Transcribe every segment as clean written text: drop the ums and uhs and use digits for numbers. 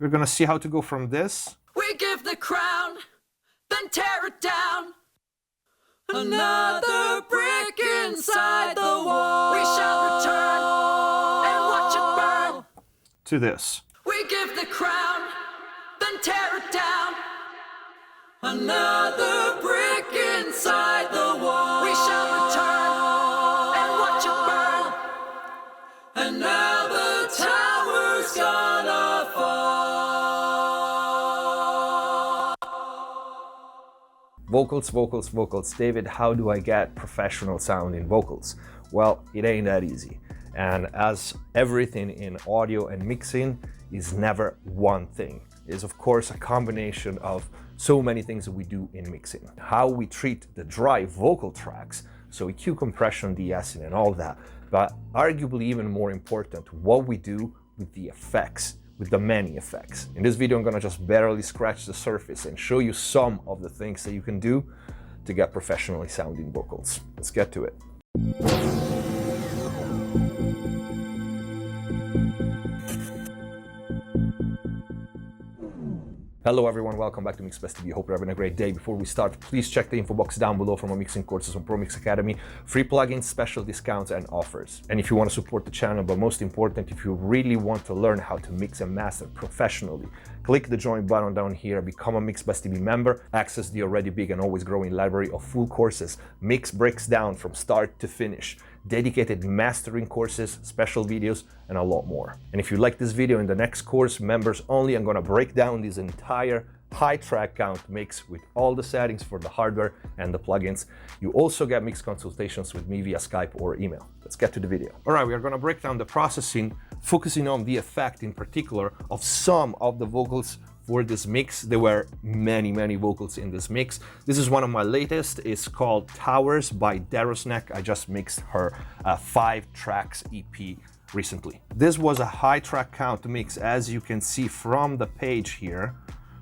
We're gonna see how to go from this. We give the crown, then tear it down. Another brick inside the wall. We shall return and watch it burn. To this. We give the crown, then tear it down. Another brick inside the wall. We shall return and watch it burn. And now the tower's gonna fall. Vocals, vocals, vocals. David, how do I get professional sound in vocals? Well, it ain't that easy. And as everything in audio and mixing is never one thing. It is of course a combination of so many things that we do in mixing. How we treat the dry vocal tracks, so EQ compression, de-essing and all that, but arguably even more important, what we do with the effects, with the many effects. In this video I'm gonna just barely scratch the surface and show you some of the things that you can do to get professionally sounding vocals. Let's get to it. Hello everyone, welcome back to Mix Best TV. Hope you're having a great day. Before we start, please check the info box down below for more mixing courses on Pro Mix Academy, free plugins, special discounts and offers. And if you want to support the channel, but most important, if you really want to learn how to mix and master professionally, click the join button down here, become a Mix Best TV member, access the already big and always growing library of full courses, mix breaks down from start to finish, dedicated mastering courses, special videos, and a lot more. And if you like this video, in the next course, members only, I'm gonna break down this entire high track count mix with all the settings for the hardware and the plugins. You also get mix consultations with me via Skype or email. Let's get to the video. All right, we are gonna break down the processing, focusing on the effect in particular of some of the vocals for this mix. There were many vocals in this mix. This is one of my latest. It's called Towers by Derosnec. I just mixed her 5 tracks EP recently. This was a high track count mix, as you can see from the page here.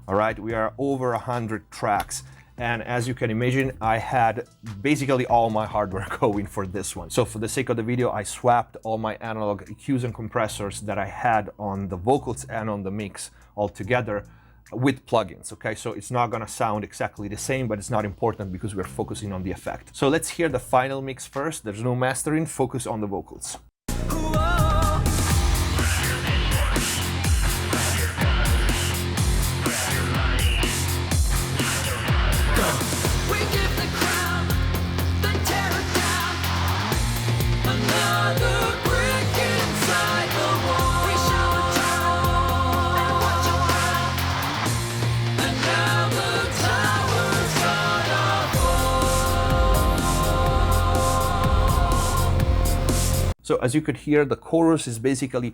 All right, we are over 100 tracks. And as you can imagine, I had basically all my hardware going for this one. So for the sake of the video, I swapped all my analog EQs and compressors that I had on the vocals and on the mix all together with plugins, okay? So it's not gonna sound exactly the same, but it's not important because we're focusing on the effect. So let's hear the final mix first. There's no mastering, focus on the vocals. So as you could hear, the chorus is basically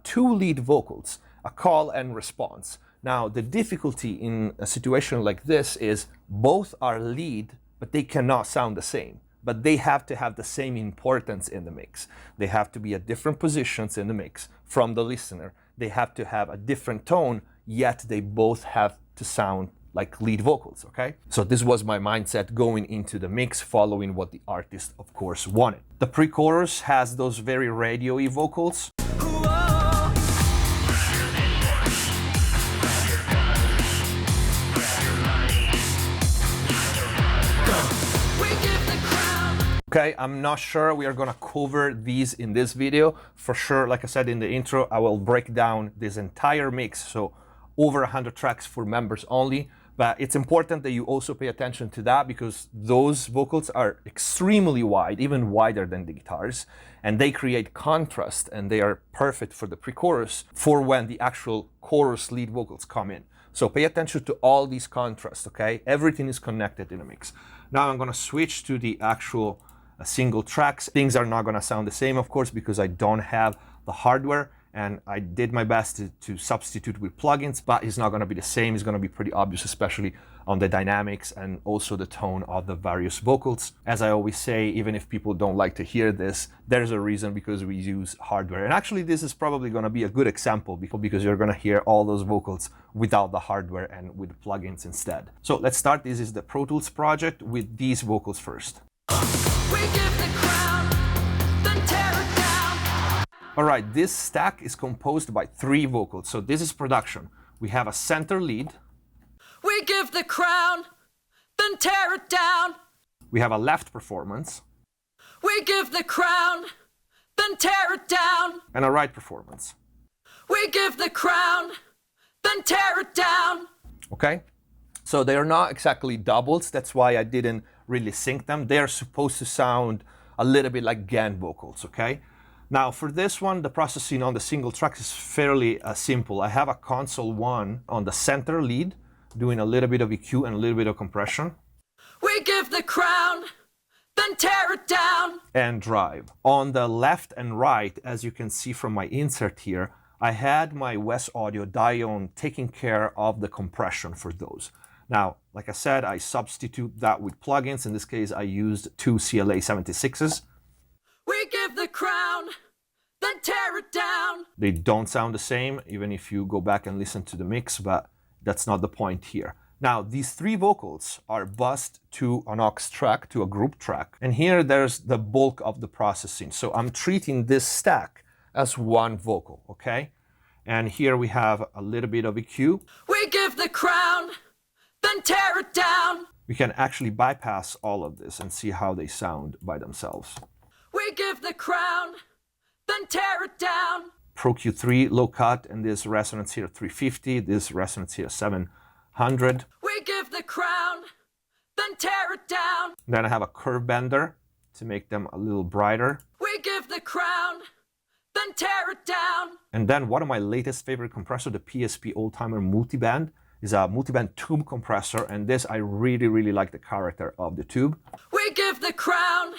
2 lead vocals, a call and response. Now, the difficulty in a situation like this is both are lead, but they cannot sound the same. But they have to have the same importance in the mix. They have to be at different positions in the mix from the listener. They have to have a different tone, yet they both have to sound like lead vocals, okay? So this was my mindset going into the mix, following what the artist, of course, wanted. The pre-chorus has those very radio-y vocals. Okay, I'm not sure we are gonna cover these in this video. For sure, like I said in the intro, I will break down this entire mix, so over 100 tracks for members only. But it's important that you also pay attention to that because those vocals are extremely wide, even wider than the guitars, and they create contrast and they are perfect for the pre-chorus for when the actual chorus lead vocals come in. So pay attention to all these contrasts, okay? Everything is connected in a mix. Now I'm gonna switch to the actual single tracks. Things are not gonna sound the same, of course, because I don't have the hardware, and I did my best to substitute with plugins, but it's not gonna be the same. It's gonna be pretty obvious, especially on the dynamics and also the tone of the various vocals. As I always say, even if people don't like to hear this, there's a reason, because we use hardware. And actually this is probably gonna be a good example because you're gonna hear all those vocals without the hardware and with plugins instead. So let's start. This is the Pro Tools project with these vocals first. We give the crown, then tear it down. All right, this stack is composed by 3 vocals. So this is production. We have a center lead. We give the crown, then tear it down. We have a left performance. We give the crown, then tear it down. And a right performance. We give the crown, then tear it down. Okay? So they are not exactly doubles. That's why I didn't really sync them. They're supposed to sound a little bit like GAN vocals, okay? Now for this one, the processing on the single tracks is fairly simple. I have a console 1 on the center lead, doing a little bit of EQ and a little bit of compression. We give the crown, then tear it down. And drive. On the left and right, as you can see from my insert here, I had my West Audio Dione taking care of the compression for those. Now, like I said, I substitute that with plugins. In this case, I used 2 CLA 76s. We give the crown, then tear it down. They don't sound the same, even if you go back and listen to the mix, but that's not the point here. Now, these 3 vocals are bussed to an aux track, to a group track. And here there's the bulk of the processing. So I'm treating this stack as one vocal, okay? And here we have a little bit of EQ. We give the crown, then tear it down. We can actually bypass all of this and see how they sound by themselves. We give the crown, then tear it down. Pro Q3 low cut, and this resonance here 350, this resonance here 700. We give the crown, then tear it down. Then I have a curve bender to make them a little brighter. We give the crown, then tear it down. And then one of my latest favorite compressor, the PSP Oldtimer Multiband, is a multiband tube compressor, and this I really like the character of the tube. We give the crown,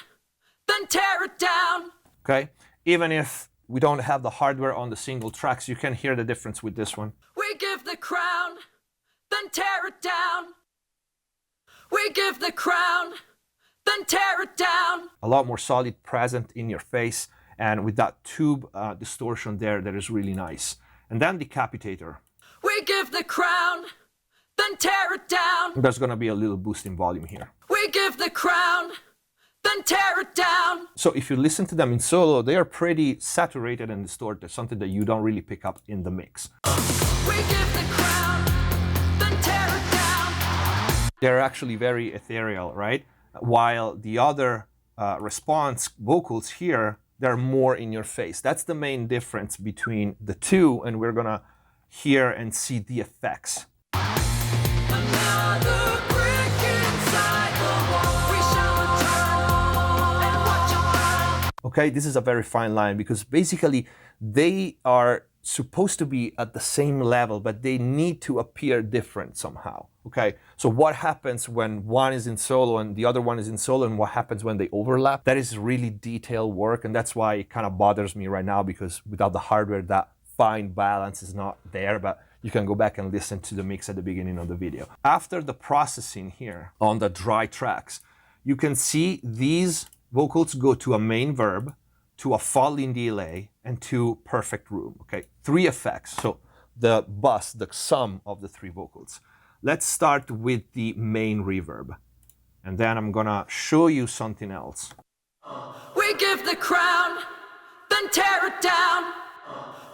then tear it down. Okay, even if we don't have the hardware on the single tracks, you can hear the difference with this one. We give the crown, then tear it down. We give the crown, then tear it down. A lot more solid, present in your face, and with that tube distortion there, that is really nice. And then Decapitator. We give the crown, then tear it down. There's gonna be a little boost in volume here. We give the crown, then tear it down. So if you listen to them in solo, they are pretty saturated and distorted, something that you don't really pick up in the mix. We give the crown, then tear it down. They're actually very ethereal, right? While the other response vocals here, they're more in your face. That's the main difference between the two, and we're gonna hear and see the effects. Another brick inside the wall. We shall return and watch it burn. Okay, this is a very fine line because basically they are supposed to be at the same level, but they need to appear different somehow. Okay, so what happens when one is in solo and the other one is in solo, and what happens when they overlap? That is really detailed work, and that's why it kind of bothers me right now, because without the hardware, that fine balance is not there. But you can go back and listen to the mix at the beginning of the video. After the processing here on the dry tracks, you can see these vocals go to a main verb, to a falling delay, and to perfect room. Okay, 3 effects. So the bus, the sum of the 3 vocals. Let's start with the main reverb, and then I'm gonna show you something else. We give the crown, then tear it down.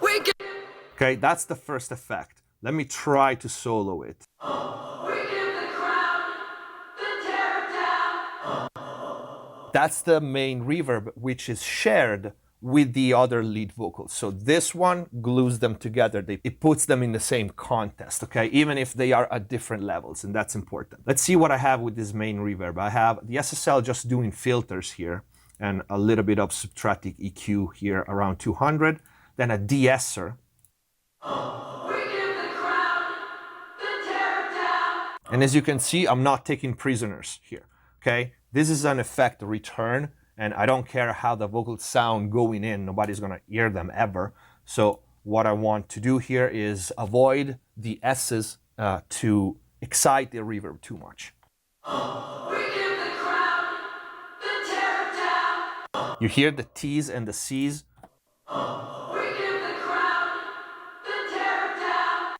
We give. Okay, that's the first effect. Let me try to solo it. We give the crown, then tear it down. That's the main reverb, which is shared with the other lead vocals. So this one glues them together. It puts them in the same contest, okay? Even if they are at different levels, and that's important. Let's see what I have with this main reverb. I have the SSL just doing filters here, and a little bit of subtractive EQ here around 200. Then a de-esser. We give the crown, then tear it down. And as you can see, I'm not taking prisoners here, okay? This is an effect return, and I don't care how the vocals sound going in. Nobody's gonna hear them ever. So what I want to do here is avoid the S's to excite the reverb too much. We give the crown, then tear it down. You hear the T's and the C's. We give the crown, then tear it down.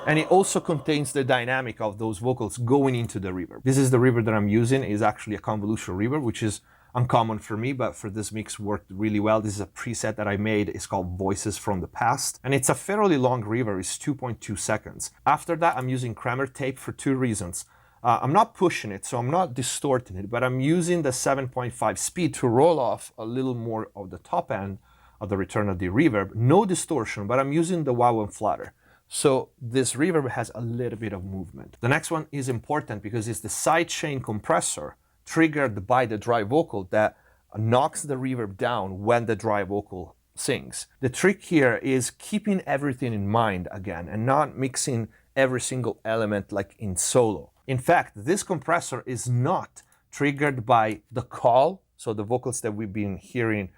And it also contains the dynamic of those vocals going into the reverb. This is the reverb that I'm using. Is actually a convolutional reverb, which is uncommon for me, but for this mix worked really well. This is a preset that I made. It's called Voices from the Past, and it's a fairly long reverb. It's 2.2 seconds. After that, I'm using Kramer tape for two reasons. I'm not pushing it, so I'm not distorting it, but I'm using the 7.5 speed to roll off a little more of the top end of the return of the reverb. No distortion, but I'm using the wow and flatter. So this reverb has a little bit of movement. The next one is important because it's the sidechain compressor triggered by the dry vocal that knocks the reverb down when the dry vocal sings. The trick here is keeping everything in mind again and not mixing every single element like in solo. In fact, this compressor is not triggered by the call, so the vocals that we've been hearing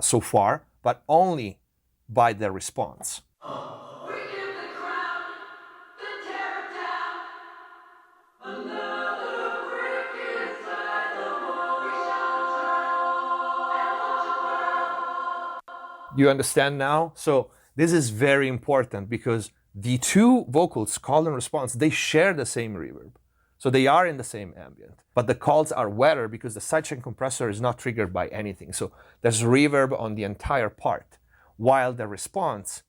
so far, but only by the response. You understand now? So this is very important because the two vocals, call and response, they share the same reverb. So they are in the same ambient. But the calls are wetter because the sidechain compressor is not triggered by anything. So there's reverb on the entire part, while the response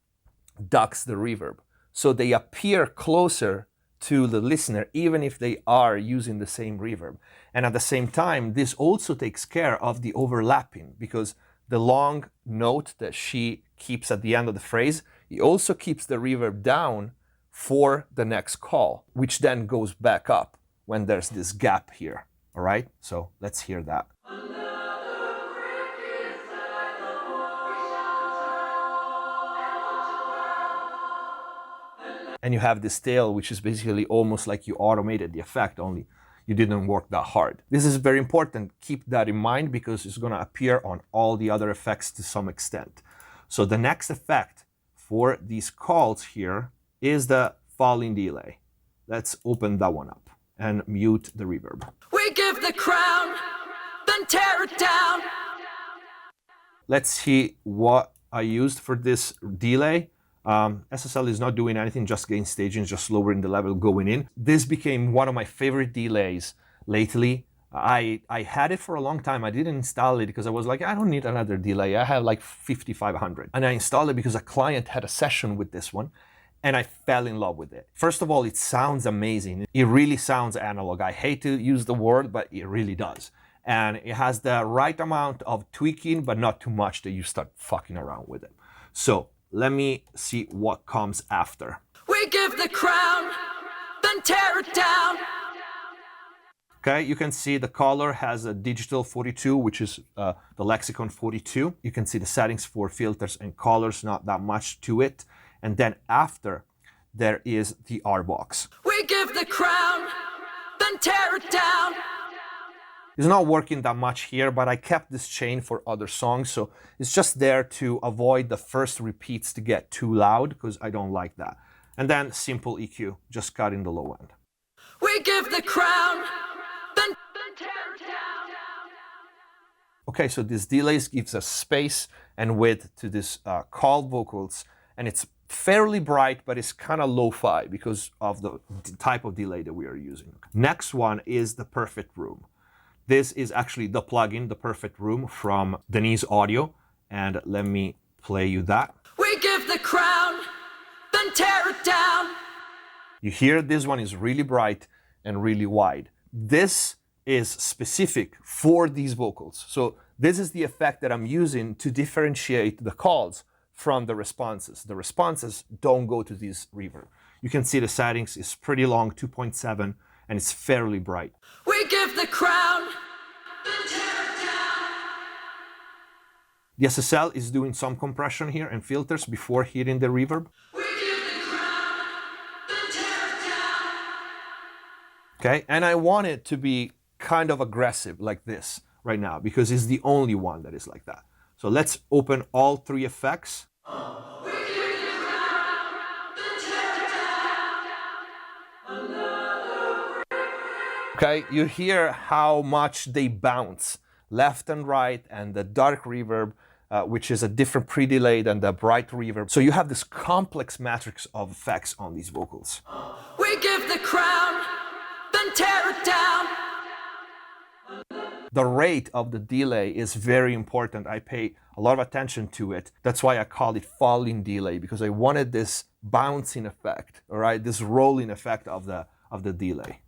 ducks the reverb. So they appear closer to the listener, even if they are using the same reverb. And at the same time, this also takes care of the overlapping because the long note that she keeps at the end of the phrase, it also keeps the reverb down for the next call, which then goes back up when there's this gap here. All right, so let's hear that. And you have this tail, which is basically almost like you automated the effect, only you didn't work that hard. This is very important. Keep that in mind because it's going to appear on all the other effects to some extent. So the next effect for these calls here is the falling delay. Let's open that one up and mute the reverb. We give the crown, then tear it down. Let's see what I used for this delay. SSL is not doing anything, just gain staging, just lowering the level going in. This became one of my favorite delays lately. I had it for a long time. I didn't install it because I was like, I don't need another delay. I have like 5,500. And I installed it because a client had a session with this one and I fell in love with it. First of all, it sounds amazing. It really sounds analog. I hate to use the word, but it really does. And it has the right amount of tweaking, but not too much that you start fucking around with it. So let me see what comes after. We give the crown, then tear it down. Okay, you can see the color has a digital 42, which is the Lexicon 42. You can see the settings for filters and colors, not that much to it. And then after, there is the R box. We give the crown, then tear it down. It's not working that much here, but I kept this chain for other songs, so it's just there to avoid the first repeats to get too loud, because I don't like that. And then simple EQ, just cutting the low end. We give the crown, then tear it down. Okay, so this delays gives us space and width to this called vocals, and it's fairly bright, but it's kind of lo-fi because of the type of delay that we are using. Next one is the Perfect Room. This is actually the plugin, the Perfect Room from Denise Audio, and let me play you that. We give the crown, then tear it down. You hear this one is really bright and really wide. This is specific for these vocals. So this is the effect that I'm using to differentiate the calls from the responses. The responses don't go to this reverb. You can see the settings is pretty long, 2.7, and it's fairly bright. We give the crown, then tear it down. The SSL is doing some compression here and filters before hitting the reverb. We give the crown, then tear it down. Okay, and I want it to be kind of aggressive like this right now because it's the only one that is like that. So let's open all three effects. We give the crown, then tear it down. Okay, you hear how much they bounce left and right, and the dark reverb, which is a different pre-delay than the bright reverb. So you have this complex matrix of effects on these vocals. We give the crown, then tear it down. the rate of the delay is very important. I pay a lot of attention to it. That's why I call it falling delay, because I wanted this bouncing effect, all right, this rolling effect of the delay.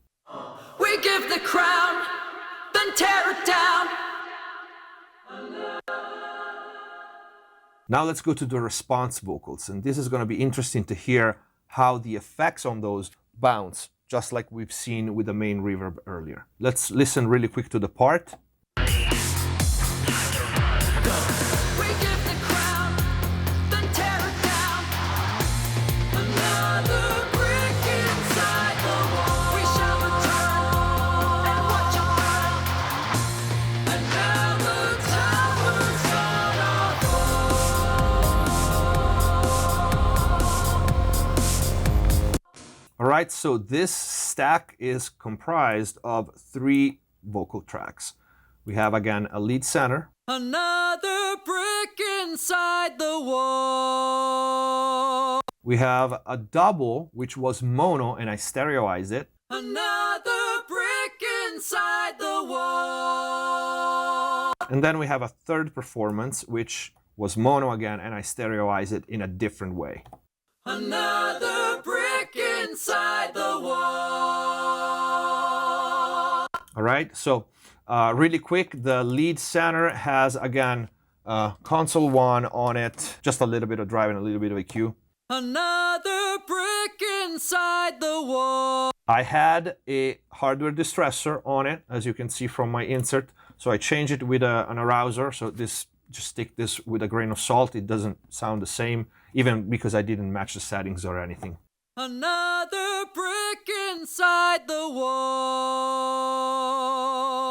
We give the crown, then tear it down. Now let's go to the response vocals, and this is going to be interesting to hear how the effects on those bounce, just like we've seen with the main reverb earlier. Let's listen really quick to the part. We give the crown, then tear it down. Another brick inside the wall. We shall return and watch it burn. And now the tower's gonna All right, so this stack is comprised of 3 vocal tracks. We have again a lead center. Another brick inside the wall. We have a double, which was mono, and I stereoized it. Another brick inside the wall. And then we have a third performance, which was mono again, and I stereoized it in a different way. Another brick inside the wall. All right, so really quick, the lead center has, again, console 1 on it, just a little bit of drive and a little bit of EQ. Another brick inside the wall. I had a hardware distressor on it, as you can see from my insert, so I changed it with an arouser, so this, just take this with a grain of salt, it doesn't sound the same, even because I didn't match the settings or anything. Another brick inside the wall.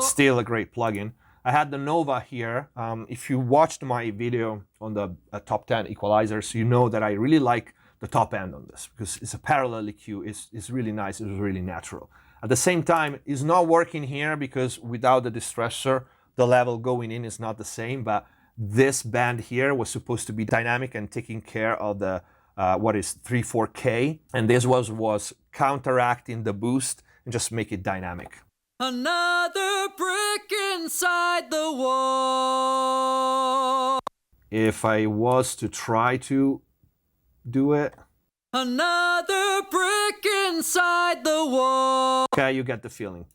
Still a great plugin. I had the Nova here. If you watched my video on the top 10 equalizers, you know that I really like the top end on this because it's a parallel EQ. It's really nice. It's really natural. At the same time, it's not working here because without the distressor, the level going in is not the same. But this band here was supposed to be dynamic and taking care of the what is 3/4K, and this was counteracting the boost and just make it dynamic. Another brick inside the wall. If I was to try to do it. Another brick inside the wall. Okay, you get the feeling.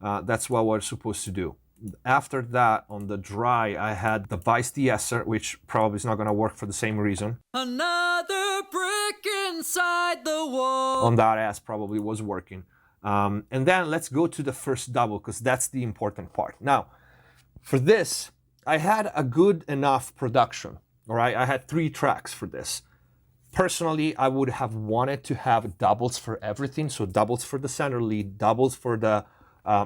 That's what we're supposed to do. After that, on the dry, I had the Vice de-esser, which probably is not going to work for the same reason. Another brick inside the wall. On that S probably was working. And then let's go to the first double, because that's the important part. Now, for this, I had a good enough production. All right, I had 3 tracks for this. Personally, I would have wanted to have doubles for everything. So doubles for the center lead, doubles for the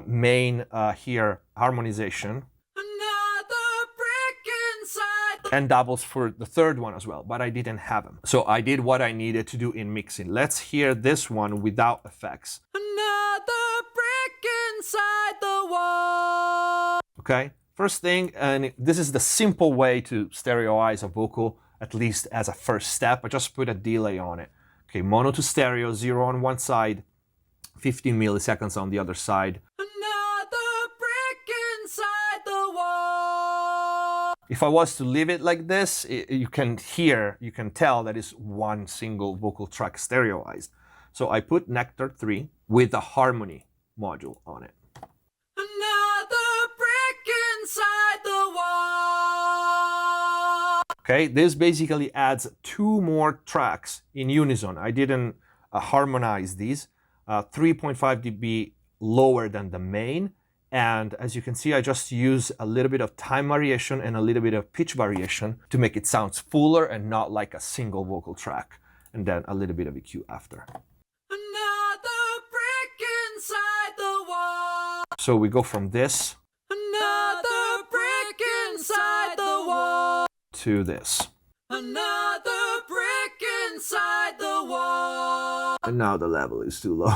main here harmonization. Another brick inside. And doubles for the third one as well, but I didn't have them. So I did what I needed to do in mixing. Let's hear this one without effects. Another brick inside the wall. Okay, first thing, and this is the simple way to stereoize a vocal, at least as a first step. I just put a delay on it. Okay, mono to stereo, 0 on one side, 15 milliseconds on the other side. Another brick inside the wall. If I was to leave it like this, you can tell that it's one single vocal track stereoized. So I put Nectar 3 with the harmony module on it. Another brick inside the wall. Okay, this basically adds 2 more tracks in unison. I didn't harmonize these. 3.5 dB lower than the main, and as you can see, I just use a little bit of time variation and a little bit of pitch variation to make it sound fuller and not like a single vocal track, and then a little bit of EQ after. Another brick inside the wall. So we go from this Another brick inside the wall. to this. Another brick inside the wall. And now the level is too low.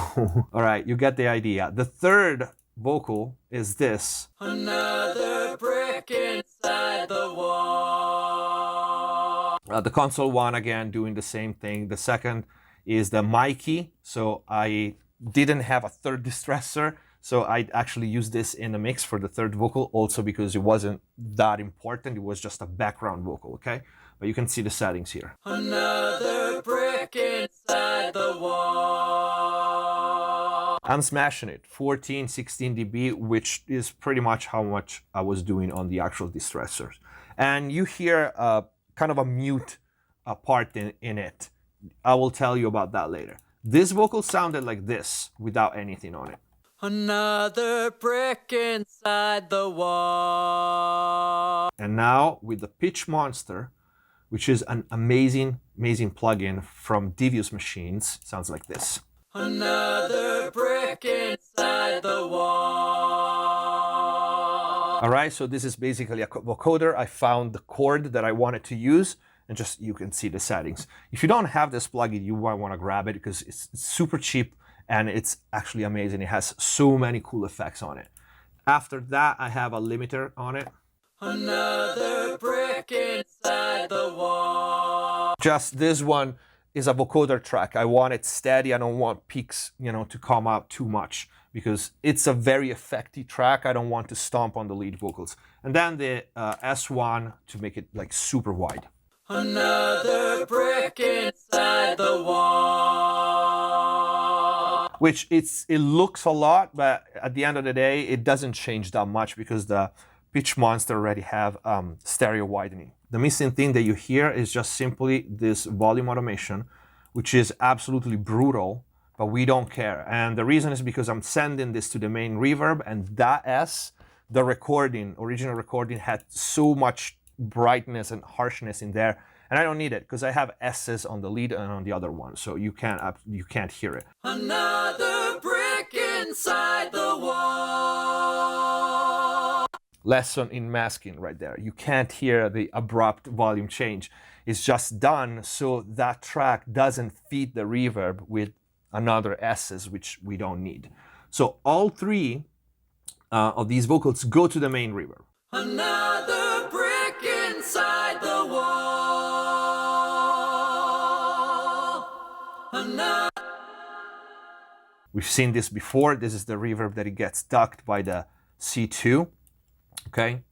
All right, you get the idea. The third vocal is this. Another brick inside the wall. The console 1 again doing the same thing. The second is the Mikey. So I didn't have a third distressor, So I actually used this in the mix for the third vocal, also because it wasn't that important. It was just a background vocal, okay? But you can see the settings here. Another brick inside the wall. I'm smashing it, 14, 16 dB, which is pretty much how much I was doing on the actual distressors. And you hear kind of a mute part in it. I will tell you about that later. This vocal sounded like this without anything on it. Another brick inside the wall. And now with the Pitch Monster, which is an amazing plugin from Devious Machines, sounds like this. Another brick inside the wall. All right, so this is basically a vocoder. I found the chord that I wanted to use, and just you can see the settings. If you don't have this plugin, you might want to grab it because it's super cheap and it's actually amazing. It has so many cool effects on it. After that, I have a limiter on it. Another brick inside the wall. Just this one is a vocoder track. I want it steady. I don't want peaks, you know, to come out too much because it's a very effective track. I don't want to stomp on the lead vocals. And then the S1 to make it like super wide. Another brick inside the wall. Which it looks a lot, but at the end of the day, it doesn't change that much because the Pitch Monster already have stereo widening. The missing thing that you hear is just simply this volume automation, which is absolutely brutal, but we don't care. And the reason is because I'm sending this to the main reverb, and that S, the recording, original recording, had so much brightness and harshness in there, and I don't need it because I have S's on the lead and on the other one, so you can't hear it. Another brick inside the wall. Lesson in masking right there. You can't hear the abrupt volume change. It's just done so that track doesn't feed the reverb with another S's, which we don't need. So all three of these vocals go to the main reverb. Another brick inside the wall. We've seen this before. This is the reverb that it gets ducked by the C2. Okay.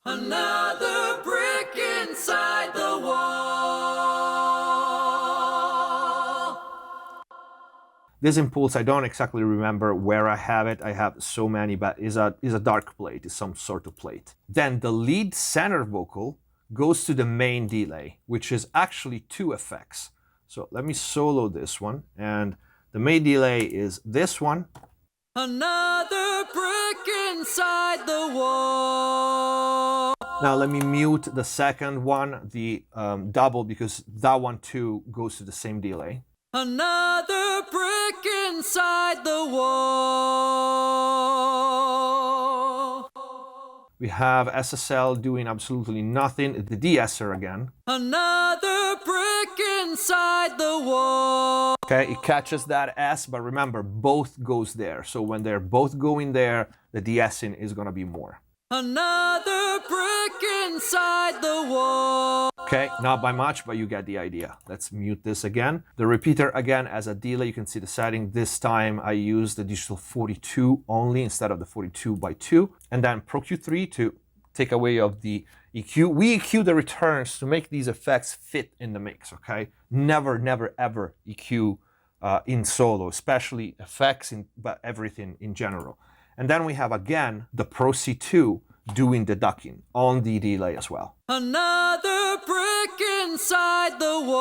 Another brick inside the wall. This impulse, I don't exactly remember where I have it. I have so many, but is a dark plate, is some sort of plate. Then the lead center vocal goes to the main delay, which is actually two effects. So let me solo this one, and the main delay is this one. Another brick inside the wall. Now let me mute the second one, the double, because that one too goes to the same delay. Another brick inside the wall. We have SSL doing absolutely nothing. The de-esser again. Another brick inside the wall. Okay, it catches that S, but remember, both goes there. So when they're both going there, the de-essing is gonna be more. Another brick inside the wall. Okay, not by much, but you get the idea. Let's mute this again. The repeater again as a delay, you can see the setting. This time I use the digital 42 only instead of the 42/2. And then Pro Q3 to take away of the EQ. We EQ the returns to make these effects fit in the mix, okay? Never, never, ever EQ in solo, especially effects, but everything in general. And then we have again the Pro C2 doing the ducking on the delay as well. Another brick inside the wall.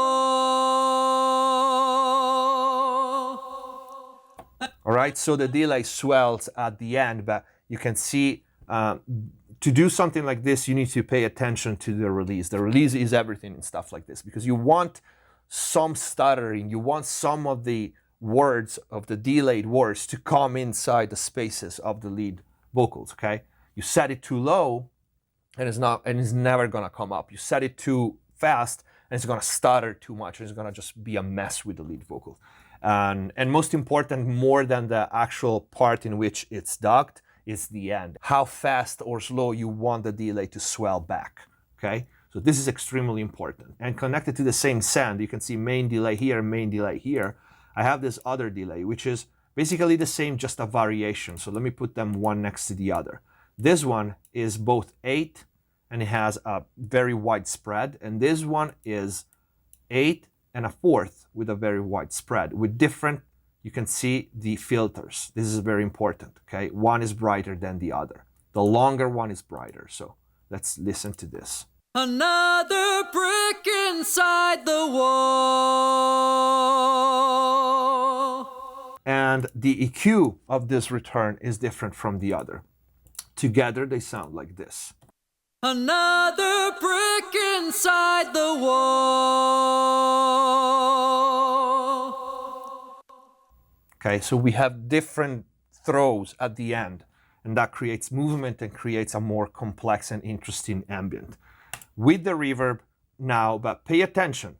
All right, so the delay swells at the end, but you can see to do something like this, you need to pay attention to the release. The release is everything and stuff like this, because you want some stuttering, you want some of the words of the delayed words to come inside the spaces of the lead vocals, okay? You set it too low and it's never gonna come up. You set it too fast and it's gonna stutter too much, and it's gonna just be a mess with the lead vocal. And most important, more than the actual part in which it's ducked, is the end. How fast or slow you want the delay to swell back, okay? So this is extremely important. And connected to the same send, you can see main delay here, main delay here. I have this other delay, which is Basically the same, just a variation. So let me put them one next to the other. This one is both 8 and it has a very wide spread. And this one is 8 and a fourth with a very wide spread with different, you can see the filters. This is very important, okay? One is brighter than the other. The longer one is brighter. So let's listen to this. Another brick inside the wall. And the EQ of this return is different from the other. Together they sound like this. Another brick inside the wall. Okay, so we have different throws at the end, and that creates movement and creates a more complex and interesting ambient. With the reverb now, but pay attention.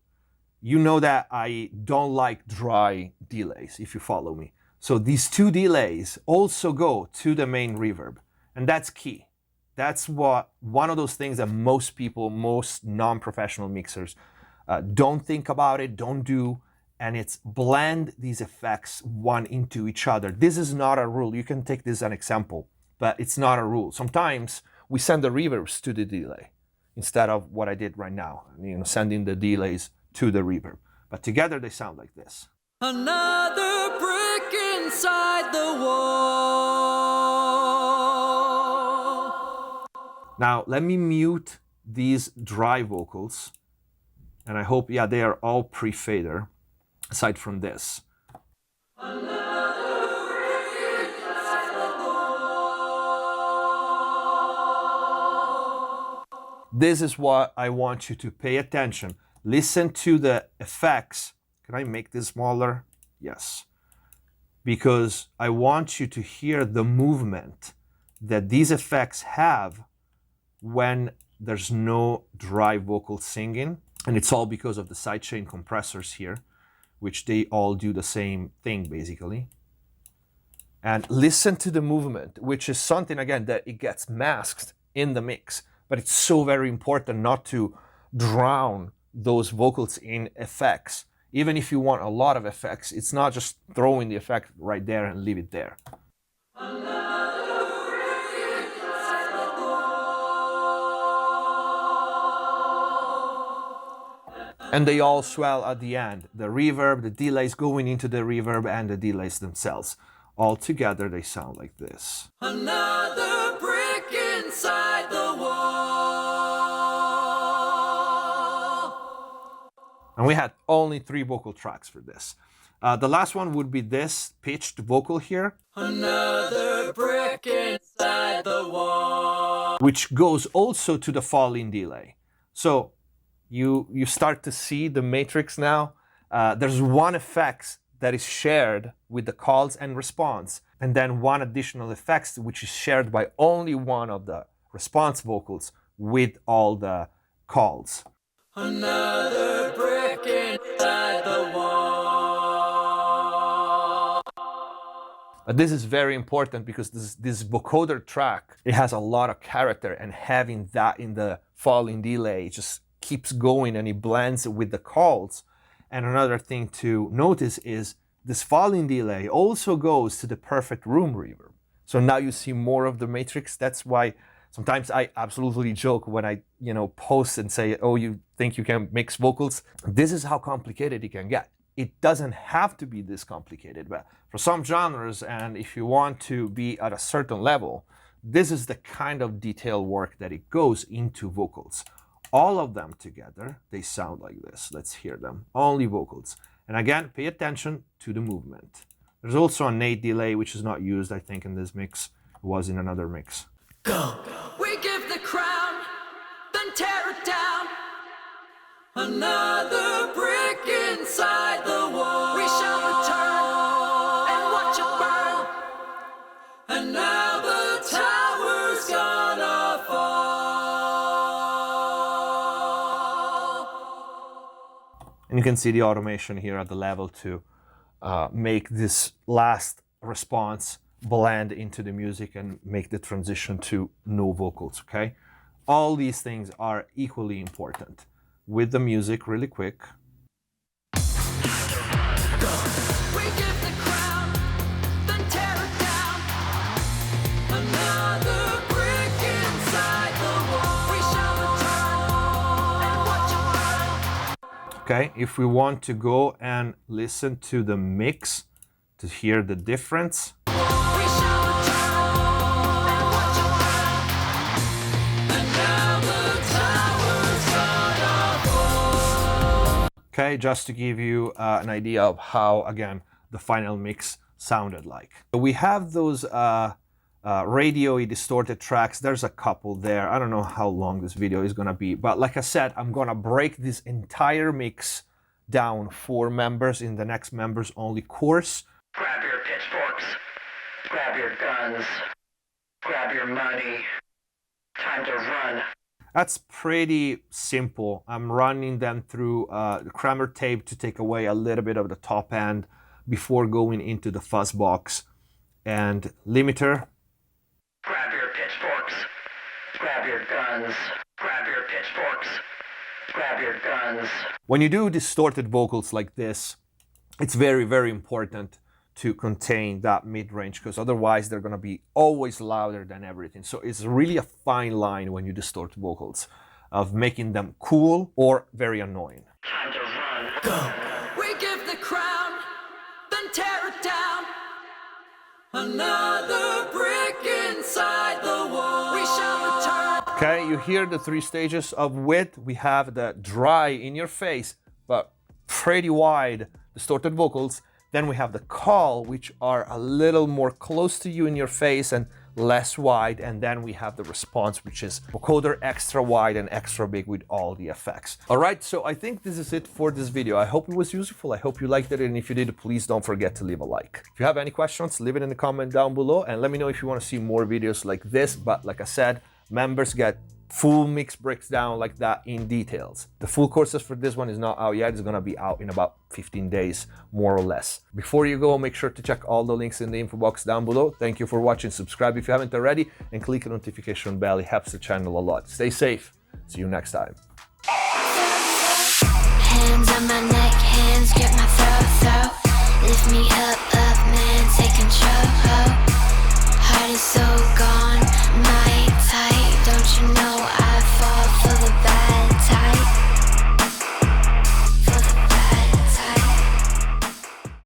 You know that I don't like dry delays, if you follow me. So these two delays also go to the main reverb, and that's key. That's one of those things that most people, most non-professional mixers don't think about it, don't do, and it's blend these effects one into each other. This is not a rule. You can take this as an example, but it's not a rule. Sometimes we send the reverbs to the delay instead of what I did right now, sending the delays to the reverb. But together they sound like this. Another brick inside the wall. Now let me mute these dry vocals, and I hope, yeah, they are all pre-fader, aside from this. This is what I want you to pay attention. Listen to the effects. Can I make this smaller? Yes. Because I want you to hear the movement that these effects have when there's no dry vocal singing. And it's all because of the sidechain compressors here, which they all do the same thing basically. And listen to the movement, which is something, again, that it gets masked in the mix. But it's so very important not to drown those vocals in effects. Even if you want a lot of effects, it's not just throwing the effect right there and leave it there. And they all swell at the end. The reverb, the delays going into the reverb, and the delays themselves. All together they sound like this. Another brick inside the wall. And we had only 3 vocal tracks for this. The last one would be this pitched vocal here. Another brick inside the wall. Which goes also to the falling delay. So you start to see the matrix now. There's one effect that is shared with the calls and response, and then one additional effect which is shared by only one of the response vocals with all the calls. Another brick inside the wall. But this is very important because this vocoder track, it has a lot of character, and having that in the falling delay just keeps going and it blends with the calls. And another thing to notice is this falling delay also goes to the perfect room reverb. So now you see more of the matrix. That's why sometimes I absolutely joke when I, post and say, oh, you think you can mix vocals? This is how complicated it can get. It doesn't have to be this complicated, but for some genres, and if you want to be at a certain level, this is the kind of detail work that it goes into vocals. All of them together, they sound like this. Let's hear them. Only vocals. And again, pay attention to the movement. There's also a nade delay, which is not used, I think, in this mix. It was in another mix. Go. We give the crown, then tear it down. Another brick inside the wall. We shall return and watch it burn. And now the tower's gonna fall. And you can see the automation here at the level to make this last response blend into the music and make the transition to no vocals, okay? All these things are equally important. With the music, really quick. We give the crown, Okay, if we want to go and listen to the mix to hear the difference. We shall return and watch it burn. And now the tower's gonna fall. Okay, just to give you an idea of how, again, the final mix sounded like. We have those radio-y distorted tracks. There's a couple there. I don't know how long this video is gonna be, but like I said, I'm gonna break this entire mix down for members in the next members only course. Grab your pitchforks, grab your guns, grab your money. Time to run. That's pretty simple. I'm running them through the crammer tape to take away a little bit of the top end before going into the fuzz box and limiter. Grab your pitchforks, grab your guns, grab your pitchforks, grab your guns. When you do distorted vocals like this, it's very, very important to contain that mid-range, because otherwise they're going to be always louder than everything. So it's really a fine line when you distort vocals of making them cool or very annoying. Time to run. Go. We give the crown, then tear it down. Another brick inside the wall. We shall return. Okay, you hear the 3 stages of width. We have the dry in your face, but pretty wide distorted vocals. Then we have the call, which are a little more close to you in your face and less wide. And then we have the response, which is vocoder extra wide and extra big with all the effects. All right, so I think this is it for this video. I hope it was useful. I hope you liked it. And if you did, please don't forget to leave a like. If you have any questions, leave it in the comment down below and let me know if you want to see more videos like this. But like I said, members get full mix breaks down like that in details. The full courses for this one is not out yet. It's gonna be out in about 15 days, more or less. Before you go, make sure to check all the links in the info box down below. Thank you for watching. Subscribe if you haven't already and click the notification bell. It helps the channel a lot. Stay safe. See you next time. Hands on my neck, hands grip my throat. Lift me up.